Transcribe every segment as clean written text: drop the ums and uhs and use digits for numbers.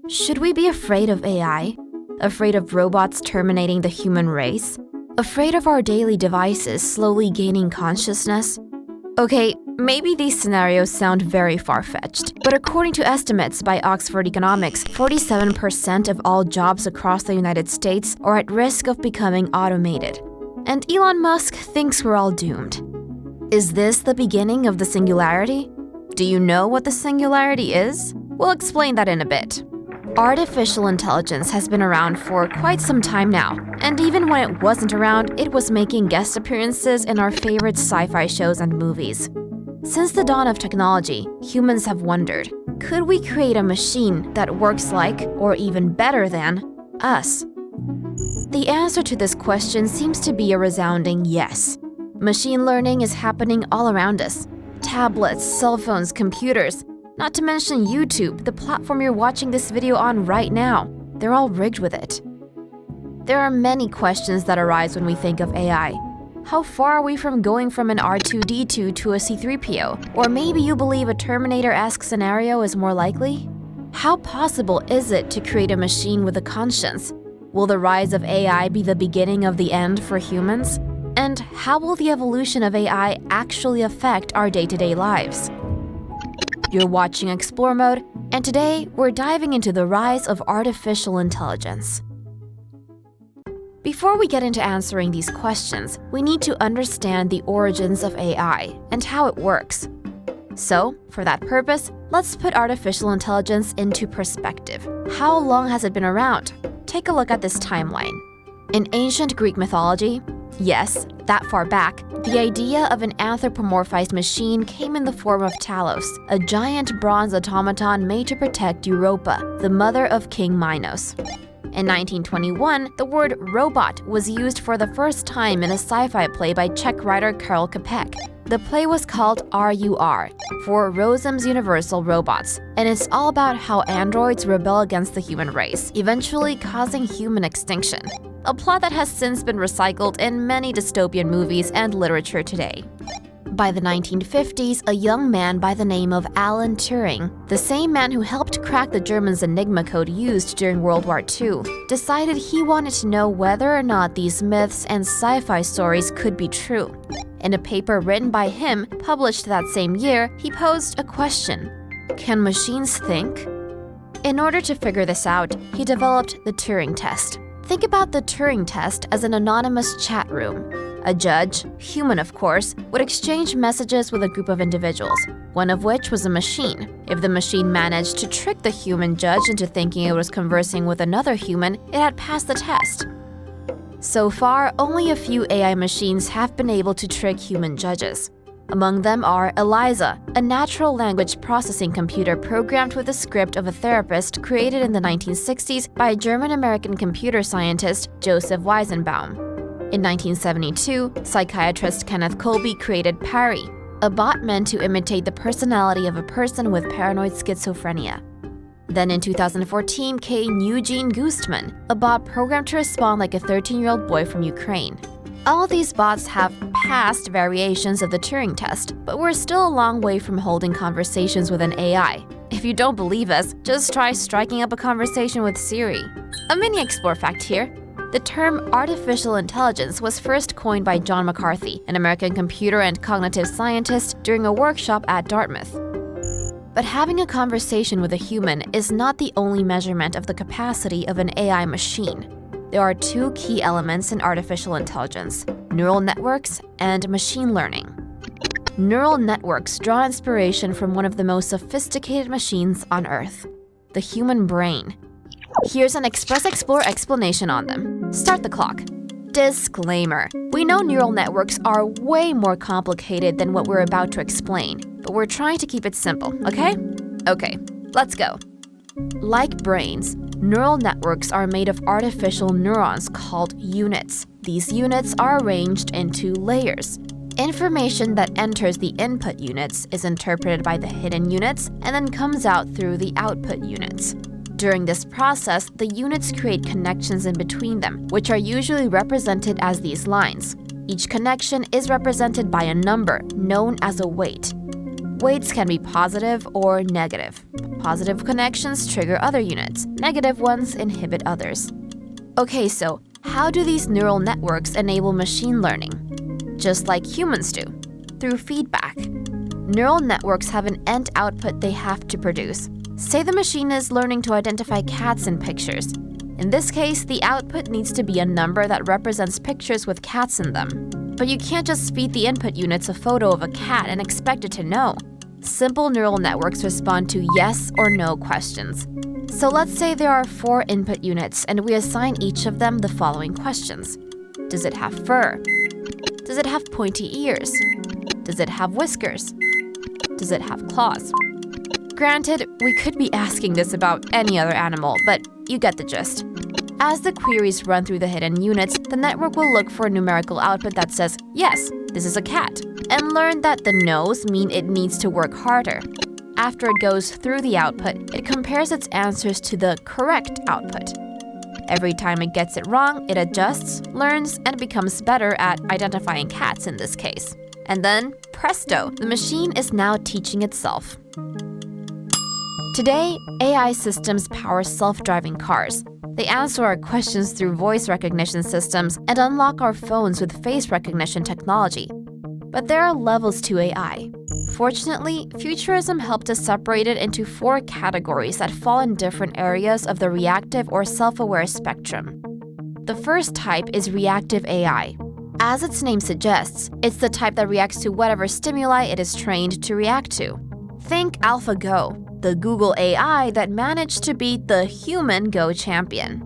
Should we be afraid of AI? Afraid of robots terminating the human race? Afraid of our daily devices slowly gaining consciousness? Okay, maybe these scenarios sound very far-fetched, but according to estimates by Oxford Economics, 47% of all jobs across the United States are at risk of becoming automated. And Elon Musk thinks we're all doomed. Is this the beginning of the singularity? Do you know what the singularity is? We'll explain that in a bit. Artificial intelligence has been around for quite some time now, and even when it wasn't around, it was making guest appearances in our favorite sci-fi shows and movies. Since the dawn of technology, humans have wondered, could we create a machine that works like, or even better than, us? The answer to this question seems to be a resounding yes. Machine learning is happening all around us. Tablets, cell phones, computers, not to mention YouTube, the platform you're watching this video on right now. They're all rigged with it. There are many questions that arise when we think of AI. How far are we from going from an R2-D2 to a C-3PO? Or maybe you believe a Terminator-esque scenario is more likely? How possible is it to create a machine with a conscience? Will the rise of AI be the beginning of the end for humans? And how will the evolution of AI actually affect our day-to-day lives? You're watching Explore Mode, and today we're diving into the rise of artificial intelligence. Before we get into answering these questions, we need to understand the origins of AI and how it works. So, for that purpose, let's put artificial intelligence into perspective. How long has it been around? Take a look at this timeline. In ancient Greek mythology, yes, that far back, the idea of an anthropomorphized machine came in the form of Talos, a giant bronze automaton made to protect Europa, the mother of King Minos. In 1921, the word robot was used for the first time in a sci-fi play by Czech writer Karel Čapek. The play was called RUR, for Rossum's Universal Robots, and it's all about how androids rebel against the human race, eventually causing human extinction. A plot that has since been recycled in many dystopian movies and literature today. By the 1950s, a young man by the name of Alan Turing, the same man who helped crack the Germans' Enigma code used during World War II, decided he wanted to know whether or not these myths and sci-fi stories could be true. In a paper written by him, published that same year, he posed a question: can machines think? In order to figure this out, he developed the Turing test. Think about the Turing test as an anonymous chat room. A judge, human of course, would exchange messages with a group of individuals, one of which was a machine. If the machine managed to trick the human judge into thinking it was conversing with another human, it had passed the test. So far, only a few AI machines have been able to trick human judges. Among them are Eliza, a natural language processing computer programmed with the script of a therapist created in the 1960s by German-American computer scientist Joseph Weizenbaum. In 1972, psychiatrist Kenneth Colby created Parry, a bot meant to imitate the personality of a person with paranoid schizophrenia. Then in 2014 came Eugene Goostman, a bot programmed to respond like a 13-year-old boy from Ukraine. All these bots have passed variations of the Turing test, but we're still a long way from holding conversations with an AI. If you don't believe us, just try striking up a conversation with Siri. A mini Explore fact here. The term artificial intelligence was first coined by John McCarthy, an American computer and cognitive scientist, during a workshop at Dartmouth. But having a conversation with a human is not the only measurement of the capacity of an AI machine. There are two key elements in artificial intelligence: neural networks and machine learning. Neural networks draw inspiration from one of the most sophisticated machines on Earth, the human brain. Here's an Explore explanation on them. Start the clock. Disclaimer: we know neural networks are way more complicated than what we're about to explain, but we're trying to keep it simple, okay? Okay, let's go. Like brains, neural networks are made of artificial neurons called units. These units are arranged into layers. Information that enters the input units is interpreted by the hidden units and then comes out through the output units. During this process, the units create connections in between them, which are usually represented as these lines. Each connection is represented by a number known as a weight. Weights can be positive or negative. Positive connections trigger other units, negative ones inhibit others. Okay, so how do these neural networks enable machine learning? Just like humans do, through feedback. Neural networks have an end output they have to produce. Say the machine is learning to identify cats in pictures. In this case, the output needs to be a number that represents pictures with cats in them. But you can't just feed the input units a photo of a cat and expect it to know. Simple neural networks respond to yes or no questions. So let's say there are 4 input units and we assign each of them the following questions. Does it have fur? Does it have pointy ears? Does it have whiskers? Does it have claws? Granted, we could be asking this about any other animal, but you get the gist. As the queries run through the hidden units, the network will look for a numerical output that says, yes, this is a cat, and learn that the no's mean it needs to work harder. After it goes through the output, it compares its answers to the correct output. Every time it gets it wrong, it adjusts, learns, and becomes better at identifying cats in this case. And then, presto, the machine is now teaching itself. Today, AI systems power self-driving cars. They answer our questions through voice recognition systems and unlock our phones with face recognition technology. But there are levels to AI. Fortunately, futurism helped us separate it into 4 categories that fall in different areas of the reactive or self-aware spectrum. The first type is reactive AI. As its name suggests, it's the type that reacts to whatever stimuli it is trained to react to. Think AlphaGo, the Google AI that managed to beat the human Go champion.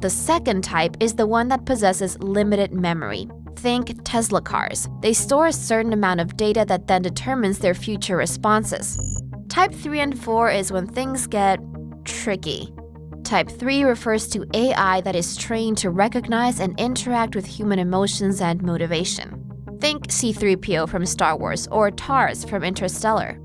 The second type is the one that possesses limited memory. Think Tesla cars. They store a certain amount of data that then determines their future responses. Type 3 and 4 is when things get tricky. Type 3 refers to AI that is trained to recognize and interact with human emotions and motivation. Think C-3PO from Star Wars or TARS from Interstellar.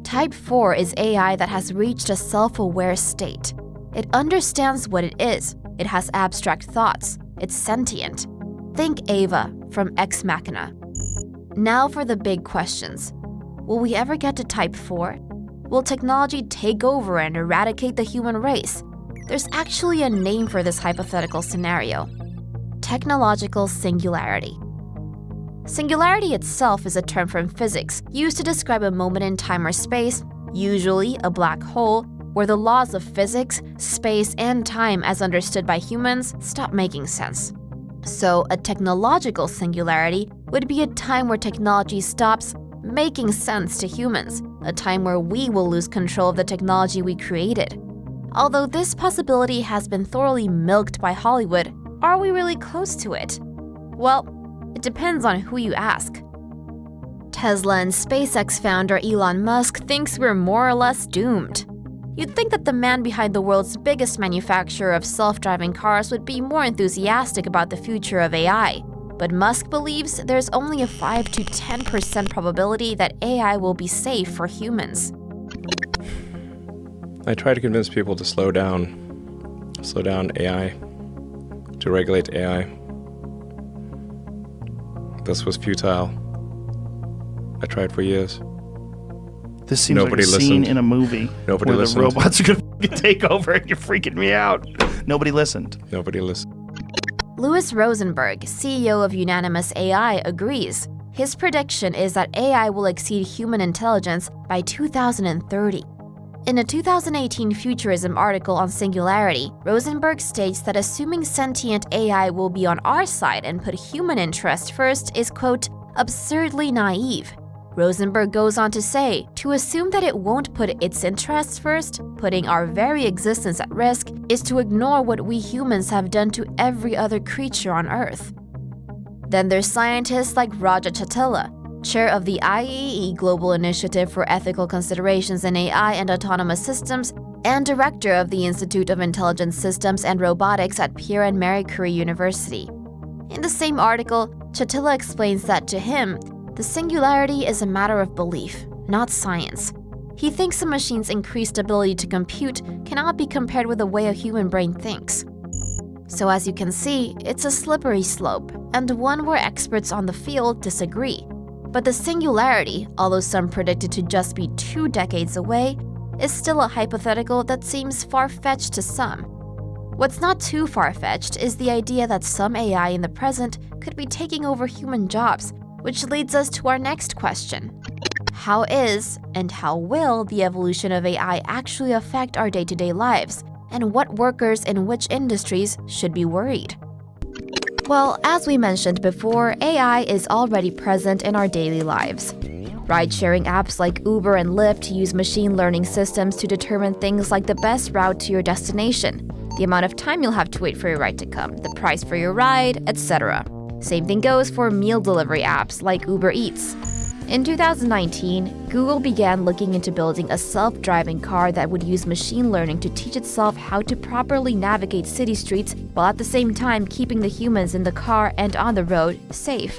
Type 4 is AI that has reached a self-aware state. It understands what it is. It has abstract thoughts. It's sentient. Think Ava from Ex Machina. Now for the big questions. Will we ever get to Type 4? Will technology take over and eradicate the human race? There's actually a name for this hypothetical scenario. Technological singularity. Singularity itself is a term from physics used to describe a moment in time or space, usually a black hole, where the laws of physics, space, and time as understood by humans stop making sense. So, a technological singularity would be a time where technology stops making sense to humans, a time where we will lose control of the technology we created. Although this possibility has been thoroughly milked by Hollywood, are we really close to it? Well, it depends on who you ask. Tesla and SpaceX founder Elon Musk thinks we're more or less doomed. You'd think that the man behind the world's biggest manufacturer of self-driving cars would be more enthusiastic about the future of AI. But Musk believes there's only a 5 to 10% probability that AI will be safe for humans. I try to convince people to slow down AI, to regulate AI. This was futile. I tried for years. This seems like a scene in a movie where the robots are going to take over and you're freaking me out. Nobody listened. Louis Rosenberg, CEO of Unanimous AI, agrees. His prediction is that AI will exceed human intelligence by 2030. In a 2018 Futurism article on singularity, Rosenberg states that assuming sentient AI will be on our side and put human interest first is, quote, absurdly naive. Rosenberg goes on to say, to assume that it won't put its interests first, putting our very existence at risk, is to ignore what we humans have done to every other creature on Earth. Then there's scientists like Raja Chatila, chair of the IEEE Global Initiative for Ethical Considerations in AI and Autonomous Systems, and director of the Institute of Intelligent Systems and Robotics at Pierre and Marie Curie University. In the same article, Chatila explains that to him, the singularity is a matter of belief, not science. He thinks a machine's increased ability to compute cannot be compared with the way a human brain thinks. So as you can see, it's a slippery slope, and one where experts on the field disagree. But the singularity, although some predict it to just be 2 decades away, is still a hypothetical that seems far-fetched to some. What's not too far-fetched is the idea that some AI in the present could be taking over human jobs, which leads us to our next question. How is and how will the evolution of AI actually affect our day-to-day lives, and what workers in which industries should be worried? Well, as we mentioned before, AI is already present in our daily lives. Ride-sharing apps like Uber and Lyft use machine learning systems to determine things like the best route to your destination, the amount of time you'll have to wait for your ride to come, the price for your ride, etc. Same thing goes for meal delivery apps like Uber Eats. In 2019, Google began looking into building a self-driving car that would use machine learning to teach itself how to properly navigate city streets while at the same time keeping the humans in the car and on the road safe.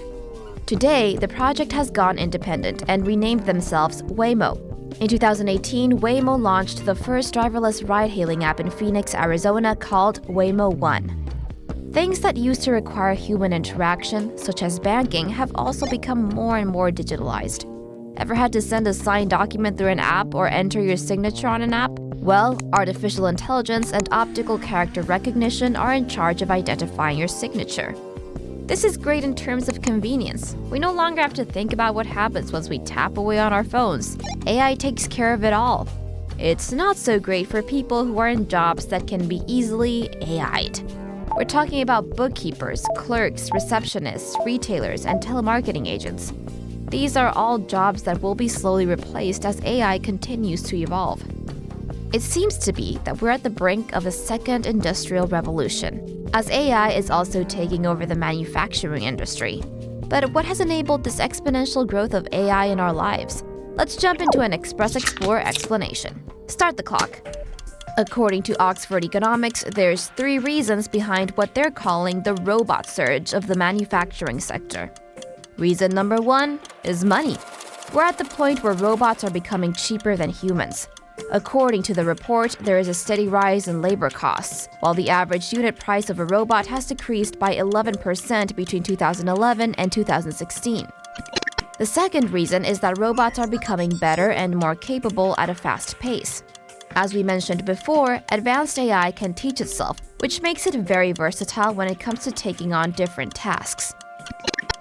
Today, the project has gone independent and renamed themselves Waymo. In 2018, Waymo launched the first driverless ride-hailing app in Phoenix, Arizona called Waymo One. Things that used to require human interaction, such as banking, have also become more and more digitalized. Ever had to send a signed document through an app or enter your signature on an app? Well, artificial intelligence and optical character recognition are in charge of identifying your signature. This is great in terms of convenience. We no longer have to think about what happens once we tap away on our phones. AI takes care of it all. It's not so great for people who are in jobs that can be easily AI'd. We're talking about bookkeepers, clerks, receptionists, retailers, and telemarketing agents. These are all jobs that will be slowly replaced as AI continues to evolve. It seems to be that we're at the brink of a second industrial revolution, as AI is also taking over the manufacturing industry. But what has enabled this exponential growth of AI in our lives? Let's jump into an Express Explorer explanation. Start the clock. According to Oxford Economics, there's 3 reasons behind what they're calling the robot surge of the manufacturing sector. Reason number 1 is money. We're at the point where robots are becoming cheaper than humans. According to the report, there is a steady rise in labor costs, while the average unit price of a robot has decreased by 11% between 2011 and 2016. The second reason is that robots are becoming better and more capable at a fast pace. As we mentioned before, advanced AI can teach itself, which makes it very versatile when it comes to taking on different tasks.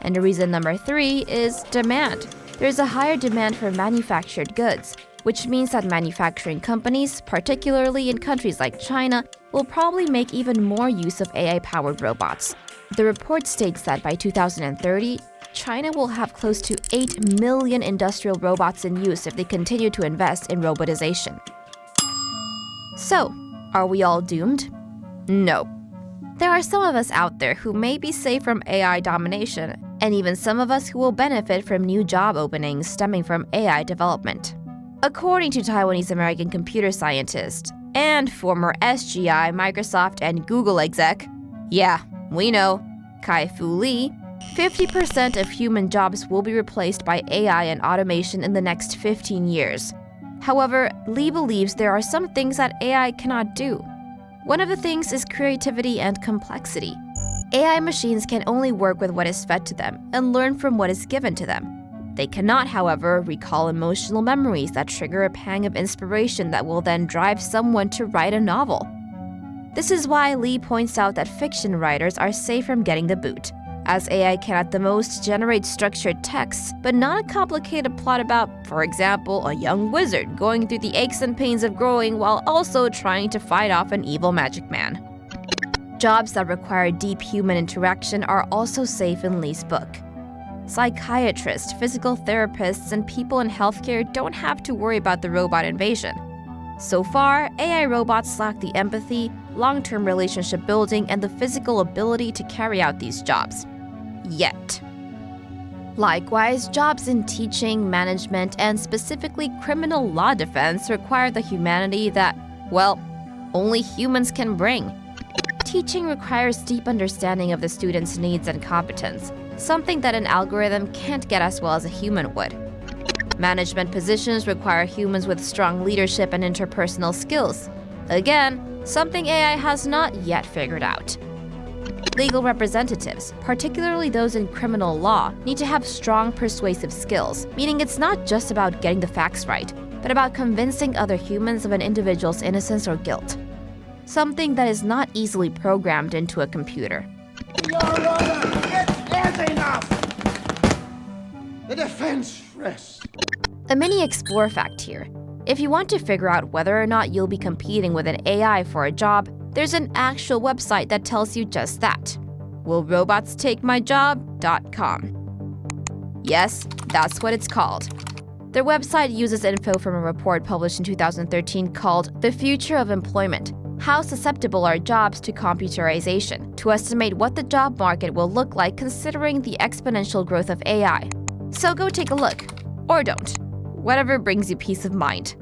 And reason number 3 is demand. There's a higher demand for manufactured goods, which means that manufacturing companies, particularly in countries like China, will probably make even more use of AI-powered robots. The report states that by 2030, China will have close to 8 million industrial robots in use if they continue to invest in robotization. So, are we all doomed? No. There are some of us out there who may be safe from AI domination, and even some of us who will benefit from new job openings stemming from AI development. According to Taiwanese-American computer scientist and former SGI, Microsoft, and Google exec, yeah, we know, Kai-Fu Lee, 50% of human jobs will be replaced by AI and automation in the next 15 years. However, Lee believes there are some things that AI cannot do. One of the things is creativity and complexity. AI machines can only work with what is fed to them and learn from what is given to them. They cannot, however, recall emotional memories that trigger a pang of inspiration that will then drive someone to write a novel. This is why Lee points out that fiction writers are safe from getting the boot, as AI can at the most generate structured texts, but not a complicated plot about, for example, a young wizard going through the aches and pains of growing while also trying to fight off an evil magic man. Jobs that require deep human interaction are also safe in Lee's book. Psychiatrists, physical therapists, and people in healthcare don't have to worry about the robot invasion. So far, AI robots lack the empathy, long-term relationship building, and the physical ability to carry out these jobs. Yet. Likewise, jobs in teaching, management, and specifically criminal law defense require the humanity that, well, only humans can bring. Teaching requires deep understanding of the student's needs and competence, something that an algorithm can't get as well as a human would. Management positions require humans with strong leadership and interpersonal skills. Again, something AI has not yet figured out. Legal representatives, particularly those in criminal law, need to have strong persuasive skills, meaning it's not just about getting the facts right, but about convincing other humans of an individual's innocence or guilt. Something that is not easily programmed into a computer. Your Honor, it is enough! The defense rests. A mini explore fact here. If you want to figure out whether or not you'll be competing with an AI for a job, there's an actual website that tells you just that. willrobotstakemyjob.com. Yes, that's what it's called. Their website uses info from a report published in 2013 called The Future of Employment: How Susceptible Are Jobs to Computerization, to estimate what the job market will look like considering the exponential growth of AI. So go take a look. Or don't. Whatever brings you peace of mind.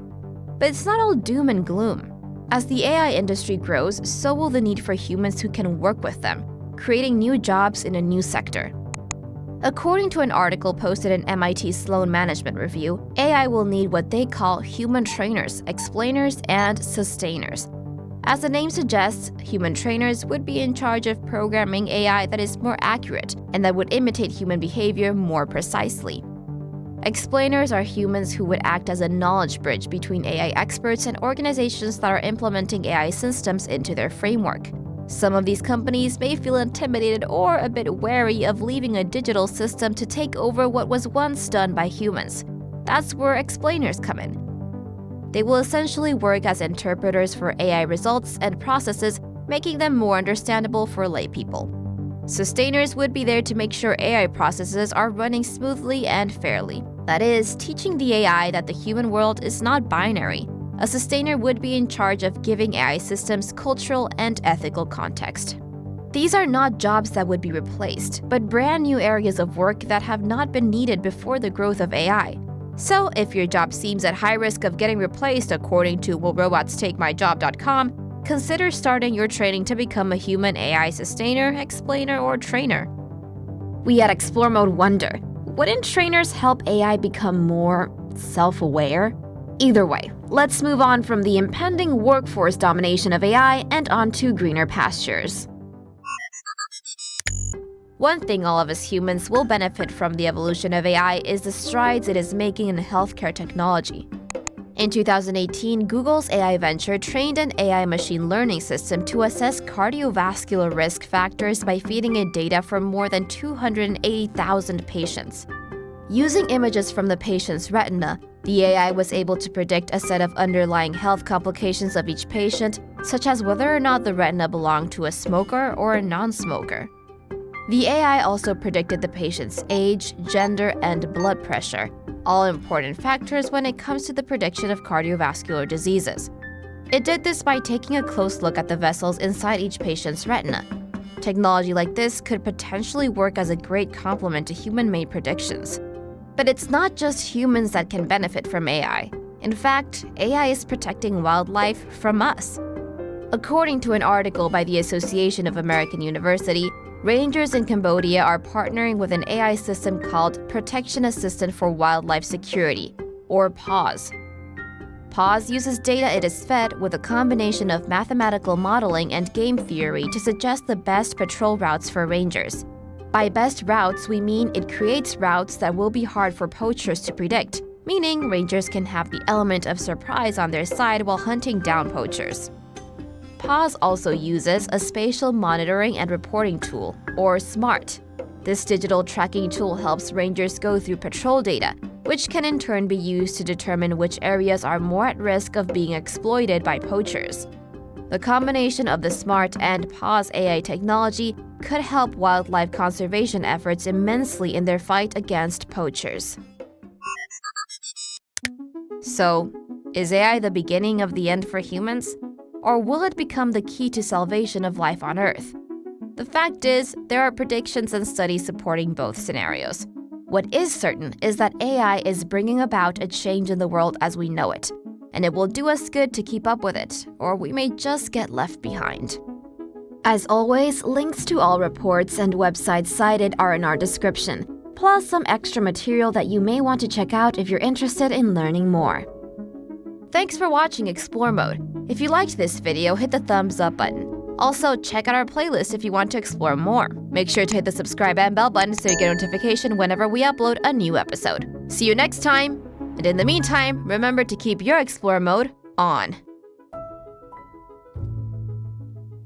But it's not all doom and gloom. As the AI industry grows, so will the need for humans who can work with them, creating new jobs in a new sector. According to an article posted in MIT Sloan Management Review, AI will need what they call human trainers, explainers, and sustainers. As the name suggests, human trainers would be in charge of programming AI that is more accurate and that would imitate human behavior more precisely. Explainers are humans who would act as a knowledge bridge between AI experts and organizations that are implementing AI systems into their framework. Some of these companies may feel intimidated or a bit wary of leaving a digital system to take over what was once done by humans. That's where explainers come in. They will essentially work as interpreters for AI results and processes, making them more understandable for laypeople. Sustainers would be there to make sure AI processes are running smoothly and fairly. That is, teaching the AI that the human world is not binary. A sustainer would be in charge of giving AI systems cultural and ethical context. These are not jobs that would be replaced, but brand new areas of work that have not been needed before the growth of AI. So, if your job seems at high risk of getting replaced according to willrobotstakemyjob.com, consider starting your training to become a human AI sustainer, explainer, or trainer. We at Explore Mode wonder, wouldn't trainers help AI become more self-aware? Either way, let's move on from the impending workforce domination of AI and onto greener pastures. One thing all of us humans will benefit from the evolution of AI is the strides it is making in healthcare technology. In 2018, Google's AI venture trained an AI machine learning system to assess cardiovascular risk factors by feeding it data from more than 280,000 patients. Using images from the patient's retina, the AI was able to predict a set of underlying health complications of each patient, such as whether or not the retina belonged to a smoker or a non-smoker. The AI also predicted the patient's age, gender, and blood pressure, all important factors when it comes to the prediction of cardiovascular diseases. It did this by taking a close look at the vessels inside each patient's retina. Technology like this could potentially work as a great complement to human-made predictions. But it's not just humans that can benefit from AI. In fact, AI is protecting wildlife from us. According to an article by the Association of American University, rangers in Cambodia are partnering with an AI system called Protection Assistant for Wildlife Security, or PAWS. PAWS uses data it is fed with a combination of mathematical modeling and game theory to suggest the best patrol routes for rangers. By best routes, we mean it creates routes that will be hard for poachers to predict, meaning rangers can have the element of surprise on their side while hunting down poachers. PAWS also uses a spatial monitoring and reporting tool, or SMART. This digital tracking tool helps rangers go through patrol data, which can in turn be used to determine which areas are more at risk of being exploited by poachers. The combination of the SMART and PAWS AI technology could help wildlife conservation efforts immensely in their fight against poachers. So, is AI the beginning of the end for humans? Or will it become the key to salvation of life on Earth? The fact is, there are predictions and studies supporting both scenarios. What is certain is that AI is bringing about a change in the world as we know it, and it will do us good to keep up with it, or we may just get left behind. As always, links to all reports and websites cited are in our description, plus some extra material that you may want to check out if you're interested in learning more. Thanks for watching Explore Mode. If you liked this video, hit the thumbs up button. Also, check out our playlist if you want to explore more. Make sure to hit the subscribe and bell button so you get a notification whenever we upload a new episode. See you next time! And in the meantime, remember to keep your Explore mode on.